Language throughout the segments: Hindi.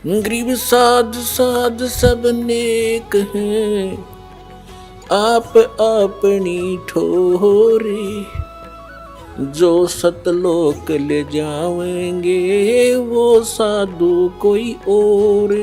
ग्रीव साध साध सब नेक हैं, आप अपनी ठोरे। जो सतलोक ले जाएंगे वो साधु कोई और।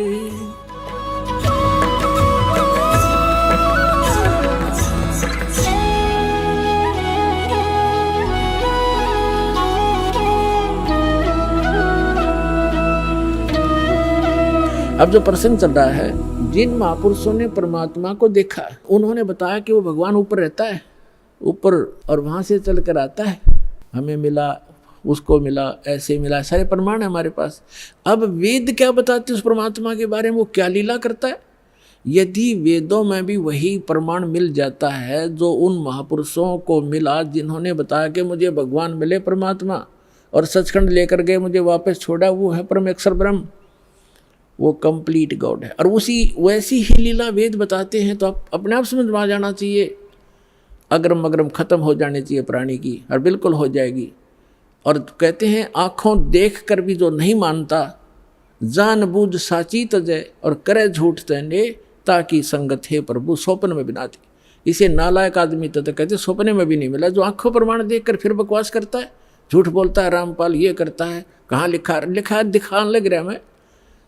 अब जो प्रसंग चल रहा है, जिन महापुरुषों ने परमात्मा को देखा, उन्होंने बताया कि वो भगवान ऊपर रहता है, ऊपर, और वहां से चल कर आता है, हमें मिला, उसको मिला, ऐसे मिला, सारे प्रमाण है हमारे पास। अब वेद क्या बताते हैं उस परमात्मा के बारे में, वो क्या लीला करता है? यदि वेदों में भी वही प्रमाण मिल जाता है जो उन महापुरुषों को मिला जिन्होंने बताया कि मुझे भगवान मिले परमात्मा और सचखंड लेकर गए, मुझे वापस छोड़ा, वो है परम अक्षर ब्रह्म, वो कंप्लीट गॉड है। और उसी वैसी ही लीला वेद बताते हैं, तो आप अपने आप समझ में आ जाना चाहिए। अग्रम अग्रम खत्म हो जानी चाहिए प्राणी की, और बिल्कुल हो जाएगी। और कहते हैं आँखों देख कर भी जो नहीं मानता, जान बूझ साची तजय और करे झूठ तने, ताकि संगत है प्रभु स्वप्न में बिना दी। इसे नालायक आदमी तो कहते स्वप्ने में भी नहीं मिला। जो आँखों प्रमाण देख कर फिर बकवास करता है, झूठ बोलता है, रामपाल ये करता है, कहाँ लिखा दिखाने लग रहा है, मैं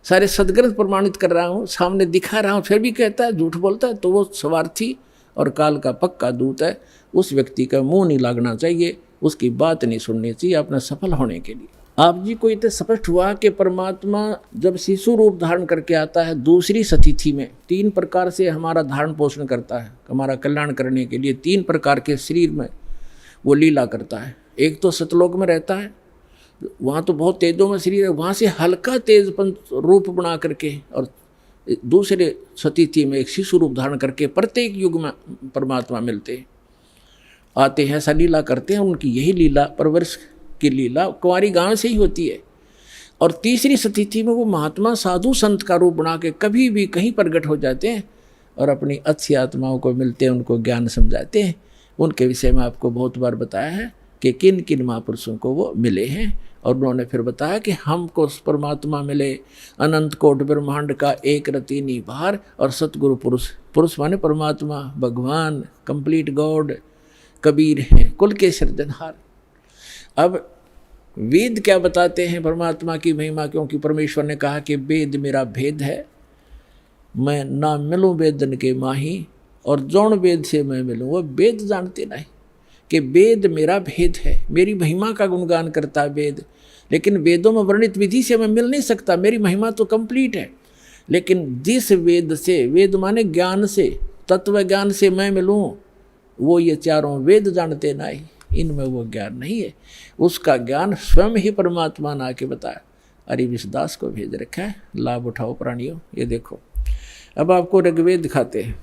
सारे सदग्रंथ प्रमाणित कर रहा हूँ, सामने दिखा रहा हूँ, फिर भी कहता है, झूठ बोलता है, तो वो स्वार्थी और काल का पक्का दूत है। उस व्यक्ति का मुंह नहीं लागना चाहिए, उसकी बात नहीं सुननी चाहिए अपना सफल होने के लिए। आप जी को इतना स्पष्ट हुआ कि परमात्मा जब शिशु रूप धारण करके आता है दूसरी सतिथि में, 3 प्रकार से हमारा धारण पोषण करता है, हमारा कल्याण करने के लिए 3 प्रकार के शरीर में वो लीला करता है। एक तो सतलोक में रहता है, वहाँ तो बहुत तेजों में शरीर है, वहाँ से हल्का तेजपन रूप बना करके, और दूसरे सतिथि में एक शिशु रूप धारण करके प्रत्येक युग में परमात्मा मिलते हैं, आते हैं, ऐसा लीला करते हैं। उनकी यही लीला, परवरिश की लीला कुंवारी गांव से ही होती है। और तीसरी सतिथि में वो महात्मा साधु संत का रूप बना के कभी भी कहीं प्रकट हो जाते हैं और अपनी अच्छी आत्माओं को मिलते हैं, उनको ज्ञान समझाते हैं। उनके विषय में आपको बहुत बार बताया है कि किन किन महापुरुषों को वो मिले हैं। और उन्होंने फिर बताया कि हमको परमात्मा मिले अनंत कोट ब्रह्मांड का एक रति निभार, और सतगुरु पुरुष, पुरुष माने परमात्मा, भगवान, कंप्लीट गॉड, कबीर हैं, कुल के सृजनहार। अब वेद क्या बताते हैं परमात्मा की महिमा, क्योंकि परमेश्वर ने कहा कि वेद मेरा भेद है, मैं ना मिलूँ वेदन के माही, और जौन वेद से मैं मिलूँ वो वेद जानते नहीं, कि वेद मेरा भेद है। मेरी महिमा का गुणगान करता है वेद, लेकिन वेदों में वर्णित विधि से मैं मिल नहीं सकता, मेरी महिमा तो कंप्लीट है। लेकिन जिस वेद से, वेद माने ज्ञान से, तत्व ज्ञान से मैं मिलूँ, वो ये चारों वेद जानते नहीं, इनमें वो ज्ञान नहीं है। उसका ज्ञान स्वयं ही परमात्मा ने आके बताया। अरे विश्वदास को भेज रखा है, लाभ उठाओ प्राणियों। ये देखो, अब आपको ऋग्वेद दिखाते हैं।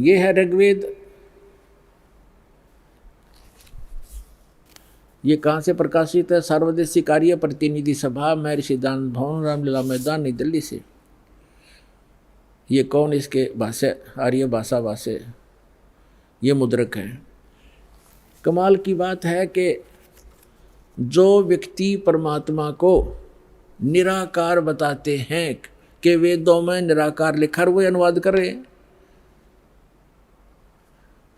ये है ऋग्वेद। ये कहाँ से प्रकाशित है? सर्वदेशी कार्य प्रतिनिधि सभा, महर्षि दान भवन, रामलीला मैदान, नई दिल्ली से। ये कौन इसके भाषा? आर्य भाषा भाषे, ये मुद्रक है। कमाल की बात है कि जो व्यक्ति परमात्मा को निराकार बताते हैं कि वेदों में निराकार लिखा, वो अनुवाद कर रहे हैं।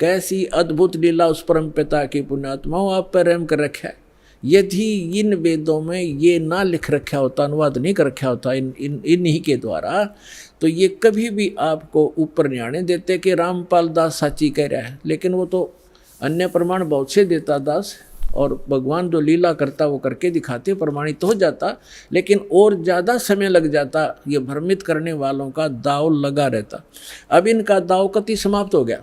कैसी अद्भुत लीला उस परम पिता की पुण्यात्माओं आप पर रहम कर रखा है। यदि इन वेदों में ये ना लिख रखा होता, अनुवाद नहीं कर रखा होता इन्हीं के द्वारा, तो ये कभी भी आपको ऊपर नहीं आने देते कि रामपाल दास साची कह रहा है। लेकिन वो तो अन्य प्रमाण बहुत से देता दास, और भगवान जो लीला करता वो करके दिखाते, प्रमाणित हो जाता। लेकिन और ज़्यादा समय लग जाता, ये भ्रमित करने वालों का दाव लगा रहता। अब इनका दाव कति समाप्त हो गया।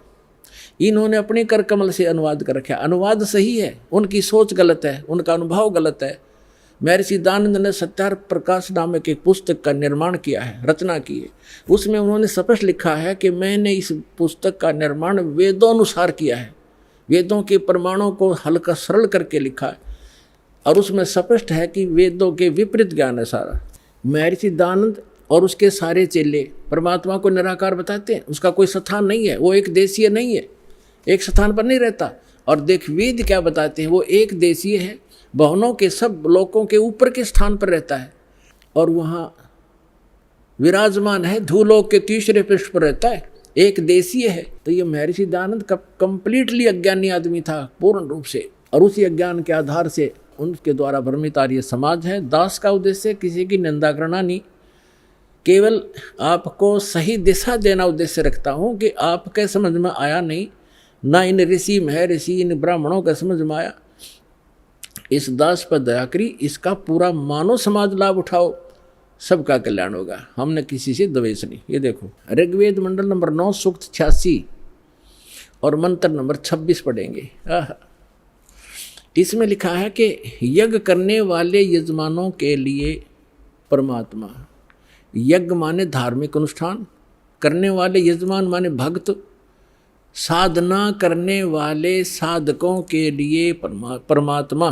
इन्होंने अपने कर कमल से अनुवाद कर रखा। अनुवाद सही है, उनकी सोच गलत है, उनका अनुभव गलत है। महर्षि दानंद ने सत्यार्थ प्रकाश नामक एक पुस्तक का निर्माण किया है, रचना की है। उसमें उन्होंने स्पष्ट लिखा है कि मैंने इस पुस्तक का निर्माण वेदोनुसार किया है, वेदों के प्रमाणों को हल्का सरल करके लिखा है। और उसमें स्पष्ट है कि वेदों के विपरीत ज्ञान है सारा। महर्षि दानंद और उसके सारे चेले परमात्मा को निराकार बताते हैं। उसका कोई स्थान नहीं है, वो एक देशीय नहीं है, एक स्थान पर नहीं रहता। और देख वेद क्या बताते हैं, वो एक देशीय है, भवनों के सब लोकों के ऊपर के स्थान पर रहता है। और वहाँ विराजमान है, धूलोक के तीसरे पृष्ठ पर रहता है, एक देशीय है। तो ये महर्षि दयानंद कंप्लीटली अज्ञानी आदमी था पूर्ण रूप से, और उसी अज्ञान के आधार से उनके द्वारा भ्रमित आर्य समाज है। दास का उद्देश्य किसी की निंदा करना नहीं, केवल आपको सही दिशा देना उद्देश्य रखता हूँ कि आपके समझ में आया नहीं, ना इन ऋषि महर्षि इन ब्राह्मणों का समझ में आया, इस दास पर दया करी, इसका पूरा मानव समाज लाभ उठाओ, सबका कल्याण होगा। हमने किसी से द्वेष नहीं। ये देखो ऋग्वेद मंडल नंबर 9 सूक्त 86 और मंत्र नंबर 26 पढ़ेंगे। इसमें लिखा है कि यज्ञ करने वाले यजमानों के लिए परमात्मा, यज्ञ माने धार्मिक अनुष्ठान, करने वाले यजमान माने भक्त, साधना करने वाले साधकों के लिए परमात्मा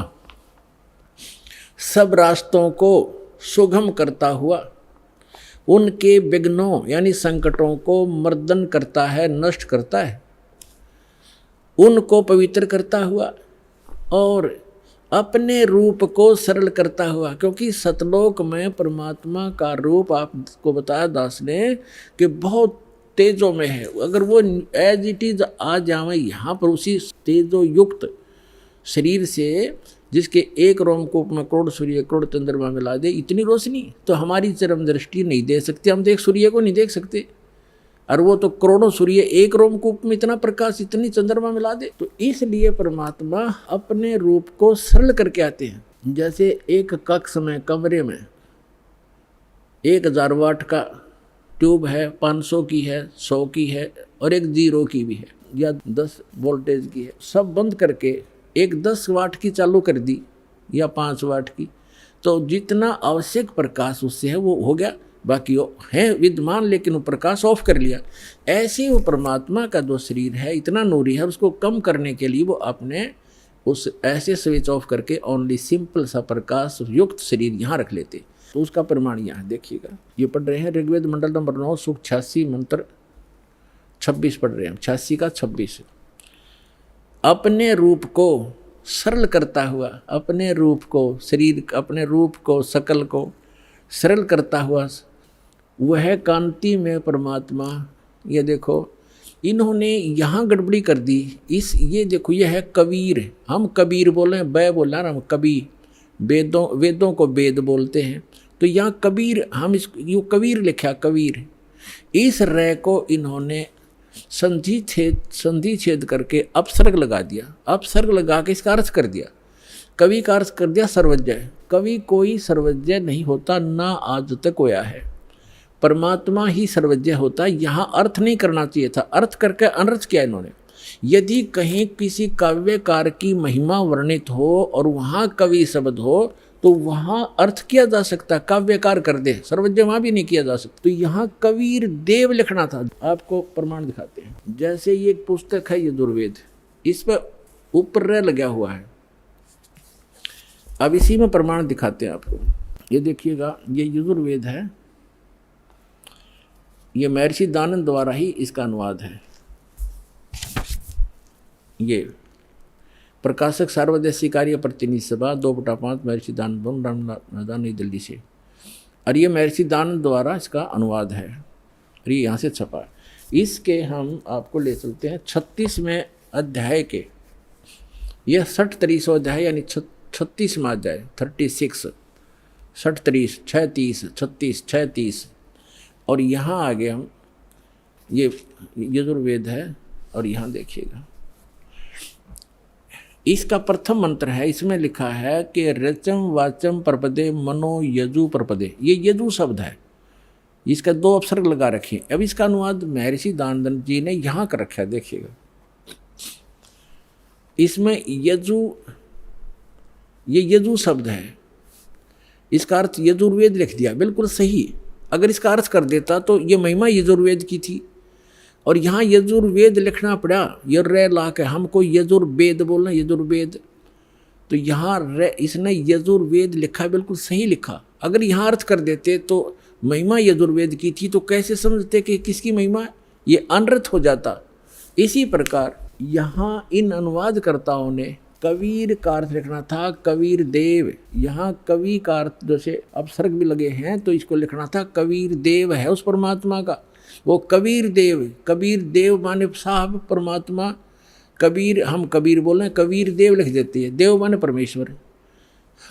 सब रास्तों को सुगम करता हुआ उनके विघ्नों यानी संकटों को मर्दन करता है, नष्ट करता है, उनको पवित्र करता हुआ और अपने रूप को सरल करता हुआ। क्योंकि सतलोक में परमात्मा का रूप आपको बताया दास ने कि बहुत तेजों में है। अगर वो एज इट इज आ जावे यहाँ पर उसी तेजो युक्त शरीर से, जिसके एक रोमकूप में करोड़ सूर्य करोड़ चंद्रमा मिला दे, इतनी रोशनी तो हमारी चरम दृष्टि नहीं दे सकती। हम तो एक सूर्य को नहीं देख सकते, और वो तो करोड़ों सूर्य एक रोमकूप में इतना प्रकाश इतनी चंद्रमा मिला दे। तो इसलिए परमात्मा अपने रूप को सरल करके आते हैं। जैसे एक कक्ष में कमरे में 1000 वाट का ट्यूब है, 500 की है, 100 की है और एक 0 की भी है या 10 वोल्टेज की है, सब बंद करके एक 10 वाट की चालू कर दी या 5 वाट की, तो जितना आवश्यक प्रकाश उससे है वो हो गया, बाकी वो है विद्यमान लेकिन वो प्रकाश ऑफ कर लिया। ऐसे वो परमात्मा का जो शरीर है इतना नूरी है, उसको कम करने के लिए वो अपने उस ऐसे स्विच ऑफ करके ओनली सिंपल सा प्रकाश युक्त शरीर यहाँ रख लेते। तो उसका प्रमाण यहाँ देखिएगा, ये पढ़ रहे हैं ऋग्वेद मंडल नंबर 9 सूक्त 86 मंत्र 26 पढ़ रहे हैं, 86 का 26। अपने रूप को सरल करता हुआ, अपने रूप को शरीर, अपने रूप को सकल को सरल करता हुआ वह कांति में परमात्मा। ये देखो इन्होंने यहाँ गड़बड़ी कर दी। ये देखो यह है कबीर, हम कबीर बोले हैं, बै बोल रहा हम कबीर, वेदों को वेद बोलते हैं, तो यहाँ कबीर हम यो कबीर लिखा कबीर। इस रे को इन्होंने संधि छेद करके अपसर्ग लगा दिया, अपसर्ग लगा के इसका अर्थ कर दिया, कवि का अर्थ कर दिया सर्वज्ञ। कवि कोई सर्वज्ञ नहीं होता, ना आज तक होया है, परमात्मा ही सर्वज्ञ होता है। यहाँ अर्थ नहीं करना चाहिए था, अर्थ करके अनर्थ किया इन्होंने। यदि कहीं किसी काव्यकार की महिमा वर्णित हो और वहाँ कवि शब्द हो तो वहाँ अर्थ किया जा सकता, काव्यकार कर दे, सर्वज्ञ वहाँ भी नहीं किया जा सकता। तो यहाँ कबीर देव लिखना था। आपको प्रमाण दिखाते हैं, जैसे ये एक पुस्तक है यजुर्वेद, इस पर ऊपर रे लगा हुआ है। अब इसी में प्रमाण दिखाते हैं आपको। ये देखिएगा, ये यजुर्वेद है, ये महर्षि दयानंद द्वारा ही इसका अनुवाद है। ये प्रकाशक सार्वदेशी कार्य प्रतिनिधि सभा 2/5 महर्षि दयानंद मैदान नई दिल्ली से, और ये महर्षि दयानंद द्वारा इसका अनुवाद है और ये यहाँ से छपा है। इसके हम आपको ले चलते हैं 36वें अध्याय के, यह 60-30 अध्याय यानी 36वां अध्याय 36, 60-30, 36, 36, 36, और यहाँ आगे हम ये यजुर्वेद है और यहाँ देखिएगा इसका प्रथम मंत्र है। इसमें लिखा है कि रचम वाचम प्रपदे मनो यजु प्रपदे, ये यजु शब्द है, इसका 2 अपसर्ग लगा रखे। अब इसका अनुवाद महर्षि दयानंद जी ने यहाँ कर रखा है, देखिएगा इसमें यजु, ये यजु शब्द है, इसका अर्थ यजुर्वेद लिख दिया, बिल्कुल सही। अगर इसका अर्थ कर देता तो ये महिमा यजुर्वेद की थी, और यहाँ यजुर्वेद लिखना पड़ा, ये रे ला के हमको यजुर्वेद बोलना, यजुर्वेद, तो यहाँ रे इसने यजुर्वेद लिखा, बिल्कुल सही लिखा। अगर यहाँ अर्थ कर देते तो महिमा यजुर्वेद की थी, तो कैसे समझते कि किसकी महिमा, ये अनर्थ हो जाता। इसी प्रकार यहाँ इन अनुवादकर्ताओं ने कबीर का अर्थ लिखना था कबीर देव। यहाँ कवि का अर्थ जैसे अपसर्ग भी लगे हैं तो इसको लिखना था कबीर देव है उस परमात्मा का, वो कबीर देव। कबीर देव माने साहब परमात्मा, कबीर हम कबीर बोले, कबीर देव लिख देती है, देव माने परमेश्वर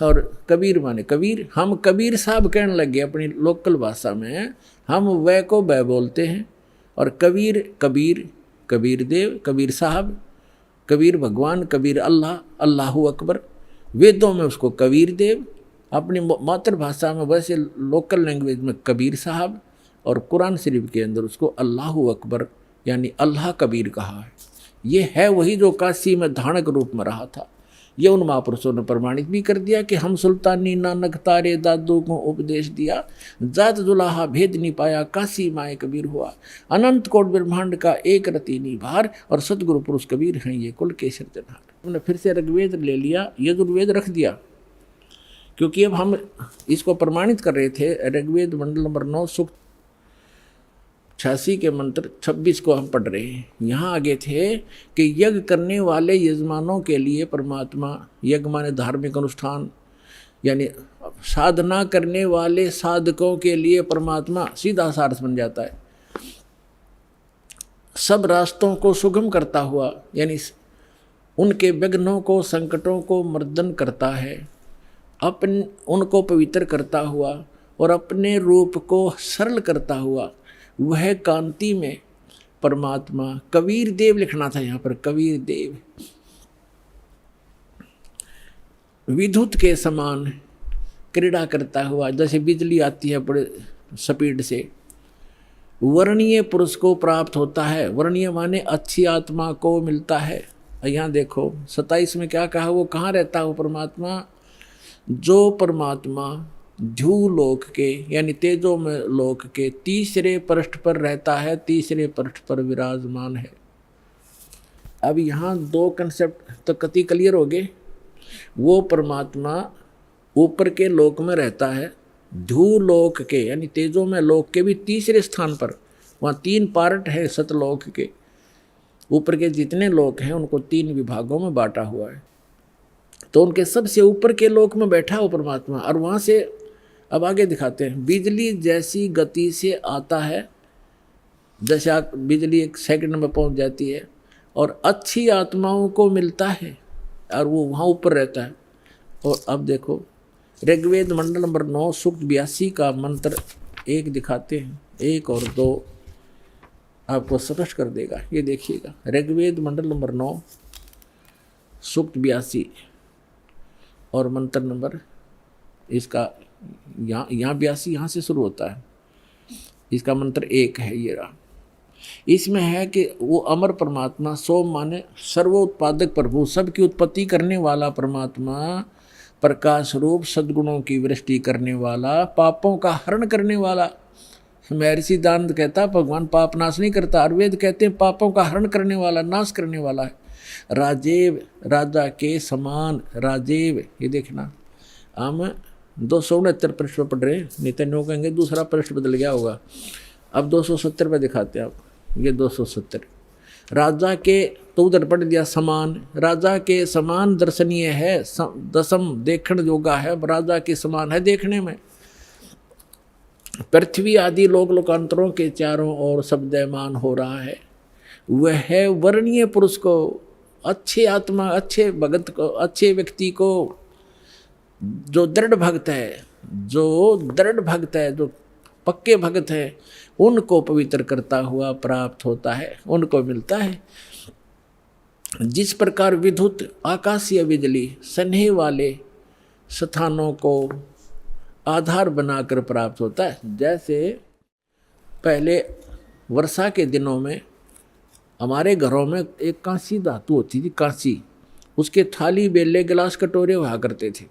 और कबीर माने कबीर। हम कबीर साहब कहने लगे अपनी लोकल भाषा में, हम वह को वह बोलते हैं। और कबीर कबीर, कबीर देव, कबीर साहब, कबीर भगवान, कबीर अल्लाह, अल्लाहू अकबर। वेदों में उसको कबीर देव, अपनी मातृभाषा में वैसे लोकल लैंग्वेज में कबीर साहब, और कुरान शरीफ के अंदर उसको अल्लाहू अकबर यानी अल्लाह कबीर कहा है। ये है वही जो काशी में धानक रूप में रहा था। ये उन महापुरुषों ने प्रमाणित भी कर दिया कि हम सुल्तानी नानक तारे दादू को उपदेश दिया, जात जुलाहा भेद नहीं पाया, काशी माए कबीर हुआ। अनंत कोट ब्रह्मांड का एक रति निभार, और सतगुरु पुरुष कबीर हैं ये कुल के सिरजनहार। हमने फिर से ऋग्वेद ले लिया, यजुर्वेद रख दिया, क्योंकि अब हम इसको प्रमाणित कर रहे थे। ऋग्वेद मंडल नंबर 9 सूक्त 86 के मंत्र 26 को हम पढ़ रहे हैं। यहाँ आगे थे कि यज्ञ करने वाले यजमानों के लिए परमात्मा, यज्ञ माने धार्मिक अनुष्ठान, यानी साधना करने वाले साधकों के लिए परमात्मा, सीधा सार्थ बन जाता है। सब रास्तों को सुगम करता हुआ, यानी उनके विघ्नों को संकटों को मर्दन करता है, उनको पवित्र करता हुआ और अपने रूप को सरल करता हुआ, वह कांति में परमात्मा कबीर देव लिखना था यहाँ पर, कबीर देव। विद्युत के समान क्रीड़ा करता हुआ, जैसे बिजली आती है बड़े स्पीड से, वर्णीय पुरुष को प्राप्त होता है। वर्णीय माने अच्छी आत्मा को मिलता है। यहाँ देखो 27 में क्या कहा, वो कहाँ रहता है वो परमात्मा, जो परमात्मा ध्रुव लोक के यानी तेजो में लोक के तीसरे पृष्ठ पर रहता है, तीसरे पृष्ठ पर विराजमान है। अब यहाँ दो कंसेप्ट तो कति क्लियर हो गए। वो परमात्मा ऊपर के लोक में रहता है, ध्रुव लोक के यानी तेजो में लोक के भी तीसरे स्थान पर। वहाँ 3 पार्ट है सतलोक के, ऊपर के जितने लोक हैं उनको 3 विभागों में बांटा हुआ है। तो उनके सबसे ऊपर के लोक में बैठा हो परमात्मा। और वहाँ से अब आगे दिखाते हैं, बिजली जैसी गति से आता है, जैसे बिजली 1 सेकंड में पहुँच जाती है, और अच्छी आत्माओं को मिलता है और वो वहाँ ऊपर रहता है। और अब देखो ऋग्वेद मंडल नंबर 9 सूक्त 82 का मंत्र 1 दिखाते हैं, 1 और 2 आपको स्पष्ट कर देगा। ये देखिएगा, ऋग्वेद मंडल नंबर 9 सूक्त 82 और मंत्र नंबर इसका यहाँ 82 यहाँ से शुरू होता है। इसका मंत्र 1 है ये रहा। इसमें है कि वो अमर परमात्मा, सोम माने सर्वोत्पादक प्रभु, सबकी उत्पत्ति करने वाला परमात्मा, प्रकाश रूप सद्गुणों की वृष्टि करने वाला, पापों का हरण करने वाला। महर्षि दानंद कहता भगवान पाप नाश नहीं करता, आयुर्वेद कहते हैं पापों का हरण करने वाला, नाश करने वाला है। राजेव, राजा के समान राजेव। ये देखना हम 269 पृष्ठ पर पढ़ रहे हैं, नहीं तो कहेंगे दूसरा पृष्ठ बदल गया होगा। अब 270 पे दिखाते हैं आप, ये 270। राजा के तो उधर पढ़ दिया समान, राजा के समान दर्शनीय है, दसम देखण योगा है, राजा के समान है देखने में। पृथ्वी आदि लोक लोकांतरों के चारों ओर शब्दमान हो रहा है। वह वर्णीय पुरुष को, अच्छे आत्मा, अच्छे भगत को, अच्छे व्यक्ति को, जो दृढ़ भक्त है, जो पक्के भक्त है, उनको पवित्र करता हुआ प्राप्त होता है, उनको मिलता है। जिस प्रकार विद्युत आकाशीय बिजली सन्हे वाले स्थानों को आधार बनाकर प्राप्त होता है, जैसे पहले वर्षा के दिनों में हमारे घरों में एक कांसी धातु होती थी, कांसी, उसके थाली बेले गिलास कटोरे हुआ करते थे।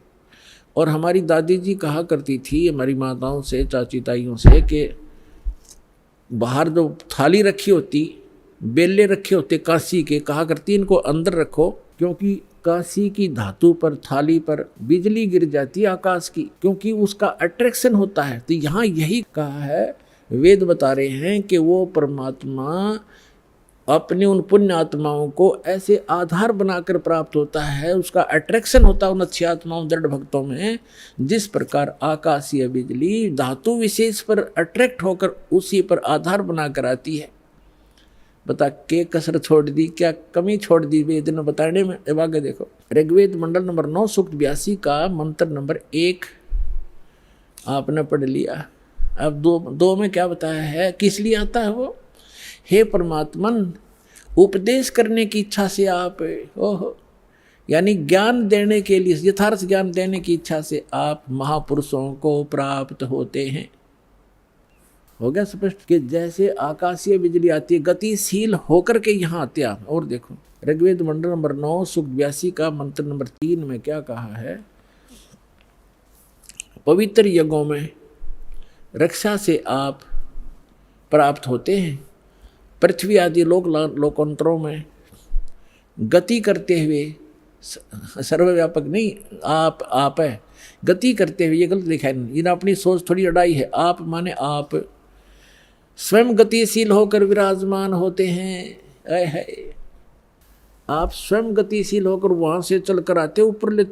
और हमारी दादी जी कहा करती थी हमारी माताओं से, चाची ताइयों से, कि बाहर जो थाली रखी होती, बेले रखे होते कांसी के, कहा करती इनको अंदर रखो, क्योंकि कांसी की धातु पर, थाली पर बिजली गिर जाती है आकाश की, क्योंकि उसका अट्रैक्शन होता है। तो यहाँ यही कहा है, वेद बता रहे हैं कि वो परमात्मा अपनी उन पुण्य आत्माओं को ऐसे आधार बनाकर प्राप्त होता है, उसका अट्रैक्शन होता है उन अच्छी आत्माओं दृढ़ भक्तों में, जिस प्रकार आकाशीय बिजली धातु विशेष पर अट्रैक्ट होकर उसी पर आधार बनाकर आती है। बता के कसर छोड़ दी, क्या कमी छोड़ दी वेद ने बताने में। अब आगे देखो, ऋग्वेद मंडल नंबर 9 सूक्त 82 का मंत्र नंबर 1 आपने पढ़ लिया। अब दो में क्या बताया है, किस लिए आता है वो। हे परमात्मन, उपदेश करने की इच्छा से आप, ओहो, यानी ज्ञान देने के लिए, यथार्थ ज्ञान देने की इच्छा से आप महापुरुषों को प्राप्त होते हैं। हो गया स्पष्ट कि जैसे आकाशीय बिजली आती है गतिशील होकर के यहाँ आते हैं। और देखो ऋग्वेद मंडल नंबर 9 सूक्त 82 का मंत्र नंबर 3 में क्या कहा है, पवित्र यज्ञों में रक्षा से आप प्राप्त होते हैं, पृथ्वी आदि लोकांतरों में गति करते हुए, सर्वव्यापक नहीं, आप है, गति करते हुए, ये गलत लिखा है, इन्हें अपनी सोच थोड़ी अड़ाई है। आप माने आप स्वयं गतिशील होकर विराजमान होते हैं। है आप स्वयं गतिशील होकर वहाँ से चल कर आते हो, ऊपर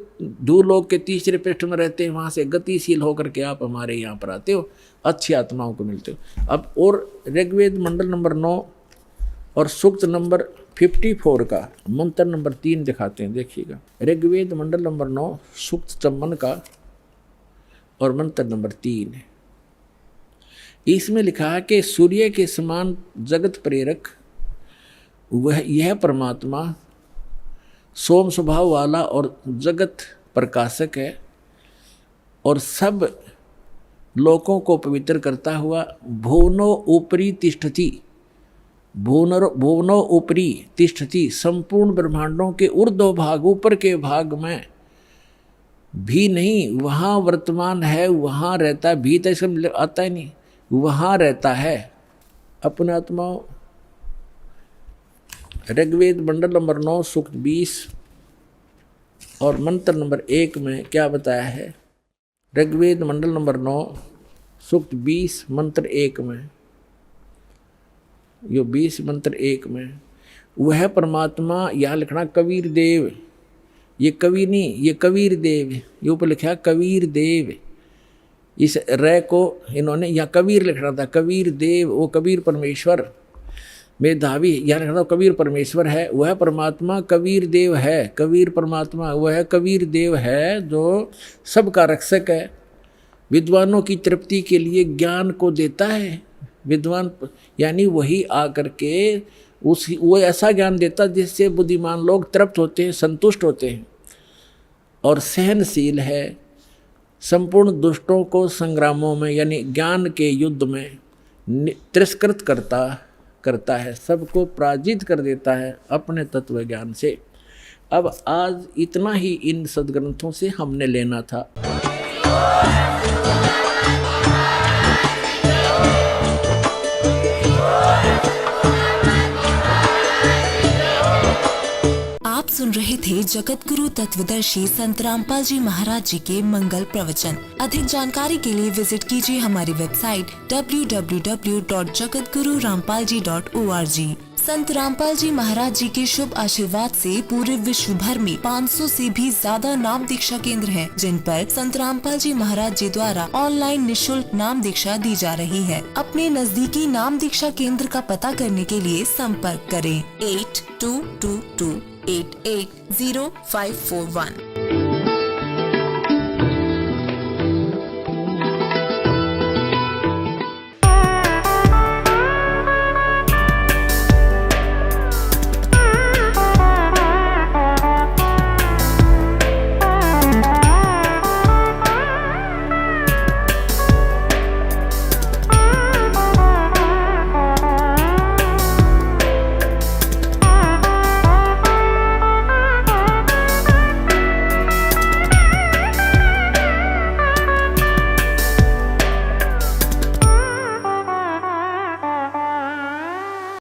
धूलोक के तीसरे पृष्ठ में रहते हैं, वहाँ से गतिशील होकर के आप हमारे यहाँ पर आते हो, अच्छी आत्माओं को मिलते हो। अब और ऋग्वेद मंडल नंबर 9 और सूक्त नंबर 54 का मंत्र नंबर 3 दिखाते हैं, देखिएगा। ऋग्वेद मंडल नंबर 9 सूक्त 54 का और मंत्र नंबर 3 है। इसमें लिखा है कि सूर्य के समान जगत प्रेरक वह यह परमात्मा सोम स्वभाव वाला और जगत प्रकाशक है, और सब लोकों को पवित्र करता हुआ भुवनो ऊपरी तिष्ठति, भुवनो ऊपरी तिष्ठति, संपूर्ण ब्रह्मांडों के ऊर्ध्व भाग, ऊपर के भाग में भी नहीं, वहाँ वर्तमान है, वहाँ रहता है, भी तो इसका आता ही नहीं, वहाँ रहता है। अपने आत्माओं ऋग्वेद मंडल नंबर 9 सूक्त 20 और मंत्र नंबर 1 में क्या बताया है। ऋग्वेद मंडल नंबर 9 सूक्त 20 मंत्र 1 में, यो 20 मंत्र 1 में वह परमात्मा, यहाँ लिखना कबीर देव, ये कवि नहीं, ये कबीर देव, ये ऊपर लिखा कबीर देव, इस रे को इन्होंने यहाँ कबीर लिखना था, कबीर देव, वो कबीर परमेश्वर मेधावी, यहाँ लिखना था कबीर परमेश्वर है, वह परमात्मा कबीर देव है। कबीर परमात्मा वह कबीर देव है जो सबका रक्षक है, विद्वानों की तृप्ति के लिए ज्ञान को देता है। विद्वान यानी वही आकर के वो ऐसा ज्ञान देता जिससे बुद्धिमान लोग तृप्त होते हैं, संतुष्ट होते हैं, और सहनशील है, संपूर्ण दुष्टों को संग्रामों में यानी ज्ञान के युद्ध में तिरस्कृत करता है, सबको पराजित कर देता है अपने तत्व ज्ञान से। अब आज इतना ही इन सद्ग्रंथों से हमने लेना था। सुन रहे थे जगत गुरु तत्वदर्शी संत रामपाल जी महाराज जी के मंगल प्रवचन। अधिक जानकारी के लिए विजिट कीजिए हमारी वेबसाइट www.jagatgururampalji.org। संत रामपाल जी महाराज जी के शुभ आशीर्वाद से पूरे विश्व भर में 500 से भी ज्यादा नाम दीक्षा केंद्र हैं, जिन पर संत रामपाल जी महाराज जी द्वारा ऑनलाइन निशुल्क नाम दीक्षा दी जा रही है। अपने नजदीकी नाम दीक्षा केंद्र का पता करने के लिए संपर्क करें 8222 880541।